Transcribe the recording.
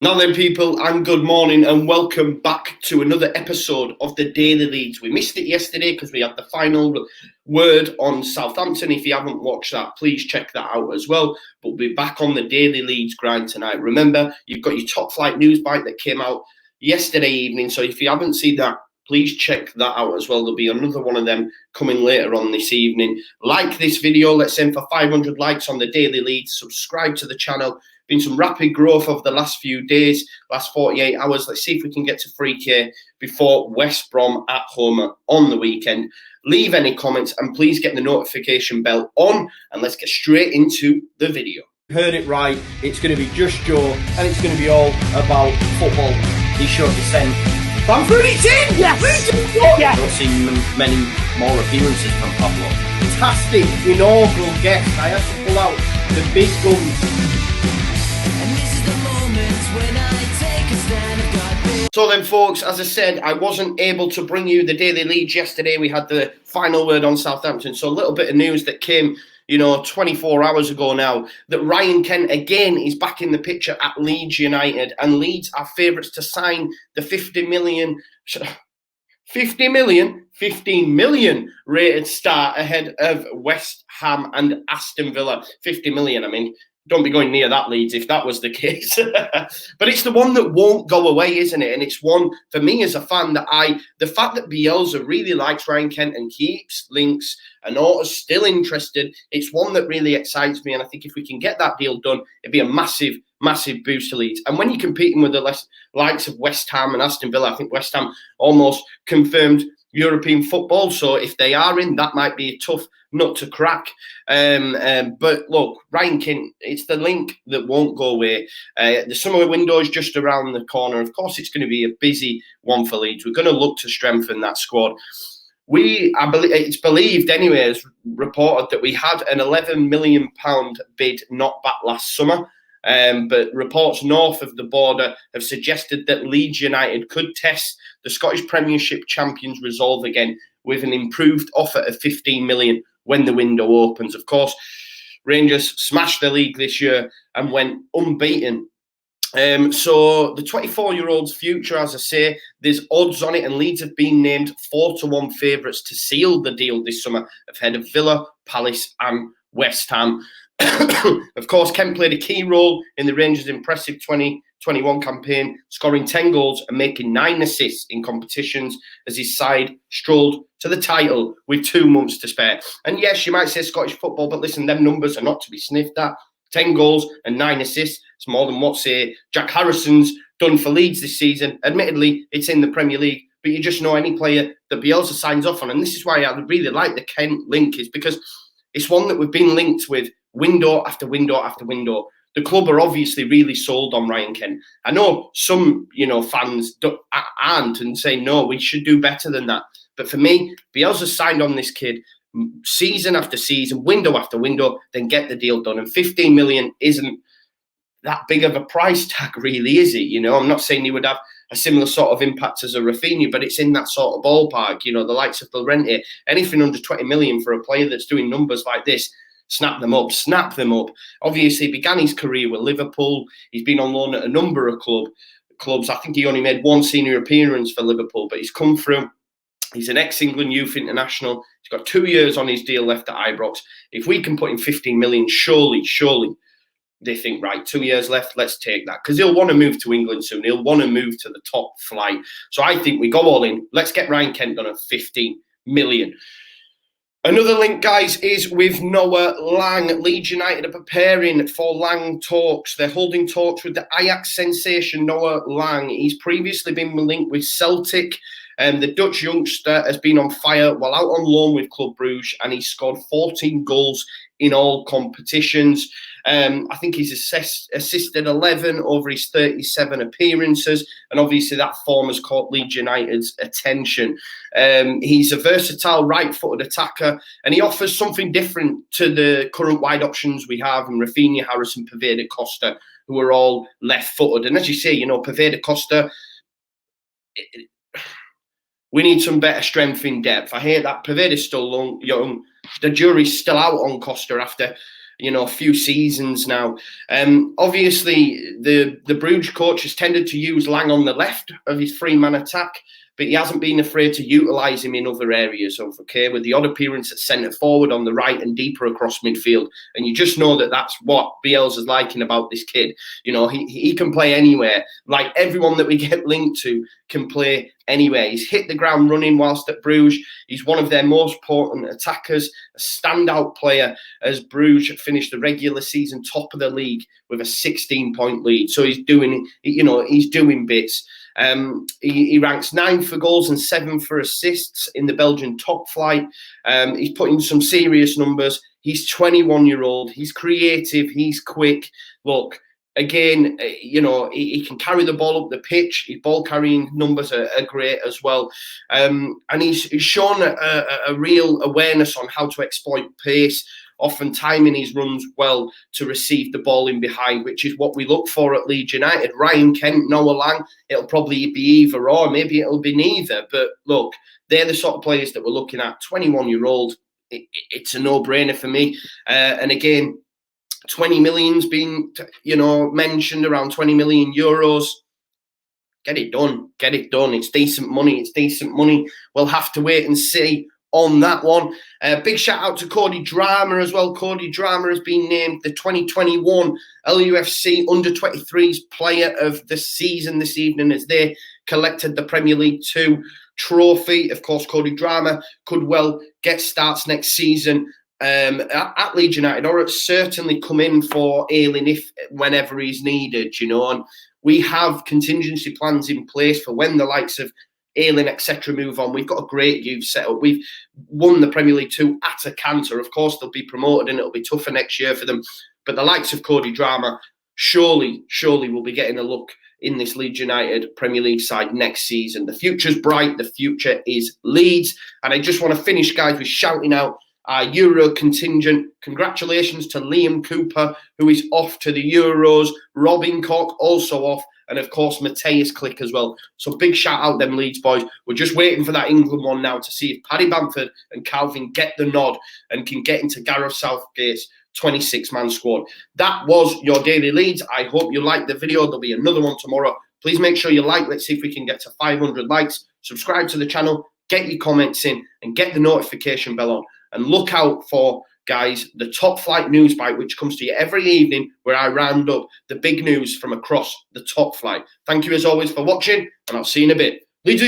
Now then, people, and good morning and welcome back to another episode of the Daily Leeds. We missed it yesterday because we had the final word on Southampton. If you haven't watched that, please check that out as well. But we'll be back on the Daily Leeds grind tonight. Remember, you've got your top flight news bite that came out yesterday evening. So if you haven't seen that, please check that out as well. There'll be another one of them coming later on this evening. Like this video. Let's aim for 500 likes on the Daily Leeds. Subscribe to the channel. Been some rapid growth over the last few days, last 48 hours. Let's see if we can get to 3K before West Brom at home on the weekend. Leave any comments and please get the notification bell on, and let's get straight into the video. Heard it right, it's going to be Just Joe and it's going to be all about football. He showed descent. Bamford, it's in! Yes! I don't see many more appearances from Pablo. Fantastic inaugural guest. I had to pull out the big guns. So then, folks, as I said, I wasn't able to bring you the Daily Leeds yesterday. We had the final word on Southampton. So a little bit of news that came, 24 hours ago now, that Ryan Kent again is back in the picture at Leeds United. And Leeds are favourites to sign the 15 million rated star ahead of West Ham and Aston Villa. 50 million, I mean. Don't be going near that, Leeds, if that was the case. But it's the one that won't go away, isn't it? And it's one, for me as a fan, that the fact that Bielsa really likes Ryan Kent and keeps links and is still interested, it's one that really excites me. And I think if we can get that deal done, it'd be a massive, massive boost to Leeds. And when you're competing with the likes of West Ham and Aston Villa, I think West Ham almost confirmed European football. So if they are in, that might be a tough nut to crack. But look, Ryan Kent, it's the link that won't go away. The summer window is just around the corner. Of course, it's going to be a busy one for Leeds. We're going to look to strengthen that squad. I believe it's believed anyway, as reported, that we had an £11 million bid not back last summer. But reports north of the border have suggested that Leeds United could test the Scottish Premiership champions' resolve again with an improved offer of 15 million when the window opens. Of course, Rangers smashed the league this year and went unbeaten. So the 24-year-old's future, as I say, there's odds on it, and Leeds have been named 4-1 favourites to seal the deal this summer ahead of Villa, Palace and West Ham. Of course, Kent played a key role in the Rangers' impressive 2021 campaign, scoring 10 goals and making 9 assists in competitions as his side strolled to the title with 2 months to spare. And yes, you might say Scottish football, but listen, them numbers are not to be sniffed at. 10 goals and 9 assists. It's more than what, say, Jack Harrison's done for Leeds this season. Admittedly, it's in the Premier League, but you just know any player that Bielsa signs off on. And this is why I really like the Kent link, is because it's one that we've been linked with window after window after window. The club are obviously really sold on Ryan Kent. I know some, fans aren't and say, no, we should do better than that. But for me, Bielsa signed on this kid season after season, window after window, then get the deal done. And 15 million isn't that big of a price tag, really, is it? I'm not saying he would have a similar sort of impact as a Rafinha, but it's in that sort of ballpark. The likes of Llorente, anything under 20 million for a player that's doing numbers like this. Snap them up. Obviously, he began his career with Liverpool. He's been on loan at a number of clubs. I think he only made 1 senior appearance for Liverpool, but he's come through. He's an ex-England youth international. He's got 2 years on his deal left at Ibrox. If we can put in 15 million, surely they think, right, 2 years left, let's take that. Because he'll want to move to England soon. He'll want to move to the top flight. So I think we go all in. Let's get Ryan Kent done at 15 million. Another link, guys, is with Noa Lang. Leeds United are preparing for Lang talks. They're holding talks with the Ajax sensation, Noa Lang. He's previously been linked with Celtic. The Dutch youngster has been on fire while out on loan with Club Brugge, and he's scored 14 goals in all competitions. I think he's assisted 11 over his 37 appearances, and obviously that form has caught Leeds United's attention. He's a versatile right-footed attacker, and he offers something different to the current wide options we have in Rafinha, Harrison, Poveda, Costa, who are all left-footed. And as you say, Poveda, Costa, we need some better strength in depth. I hear that Poveda's still young. The jury's still out on Costa after a few seasons now. Obviously, the Bruges coach has tended to use Lang on the left of his three-man attack, but he hasn't been afraid to utilise him in other areas, okay, with the odd appearance at centre forward on the right and deeper across midfield. And you just know that that's what Bielsa's liking about this kid. He can play anywhere. Like everyone that we get linked to can play anywhere. He's hit the ground running whilst at Bruges. He's one of their most important attackers, a standout player, as Bruges finished the regular season top of the league with a 16-point lead. So he's doing bits. He ranks 9th for goals and 7th for assists in the Belgian top flight. He's putting some serious numbers. He's 21-year-old. He's creative. He's quick. Look, again, he can carry the ball up the pitch. His ball carrying numbers are great as well. And he's shown a real awareness on how to exploit pace, often timing his runs well to receive the ball in behind, which is what we look for at Leeds United. Ryan Kent, Noa Lang, it'll probably be either or, maybe it'll be neither. But look, they're the sort of players that we're looking at. 21-year-old, it's a no-brainer for me. And again, 20 million's been, mentioned, around 20 million euros. Get it done. It's decent money. We'll have to wait and see on that one. Big shout out to Cody Drama as well. Cody Drama has been named the 2021 LUFC Under-23s Player of the Season this evening as they collected the Premier League 2 trophy. Of course, Cody Drama could well get starts next season at Leeds United, or certainly come in for Ayling whenever he's needed, and we have contingency plans in place for when the likes of Ayling, etc. move on. We've got a great youth setup. We've won the Premier League 2 at a canter. Of course, they'll be promoted and it'll be tougher next year for them. But the likes of Cody Drama surely will be getting a look in this Leeds United Premier League side next season. The future's bright. The future is Leeds. And I just want to finish, guys, with shouting out our Euro contingent. Congratulations to Liam Cooper, who is off to the Euros. Robin Koch also off. And, of course, Mateus Click as well. So big shout out them Leeds boys. We're just waiting for that England one now to see if Paddy Bamford and Calvin get the nod and can get into Gareth Southgate's 26-man squad. That was your Daily Leeds. I hope you liked the video. There'll be another one tomorrow. Please make sure you like. Let's see if we can get to 500 likes. Subscribe to the channel. Get your comments in and get the notification bell on. And look out for, guys, the Top Flight News Bite, which comes to you every evening, where I round up the big news from across the top flight. Thank you, as always, for watching, and I'll see you in a bit. Leeds.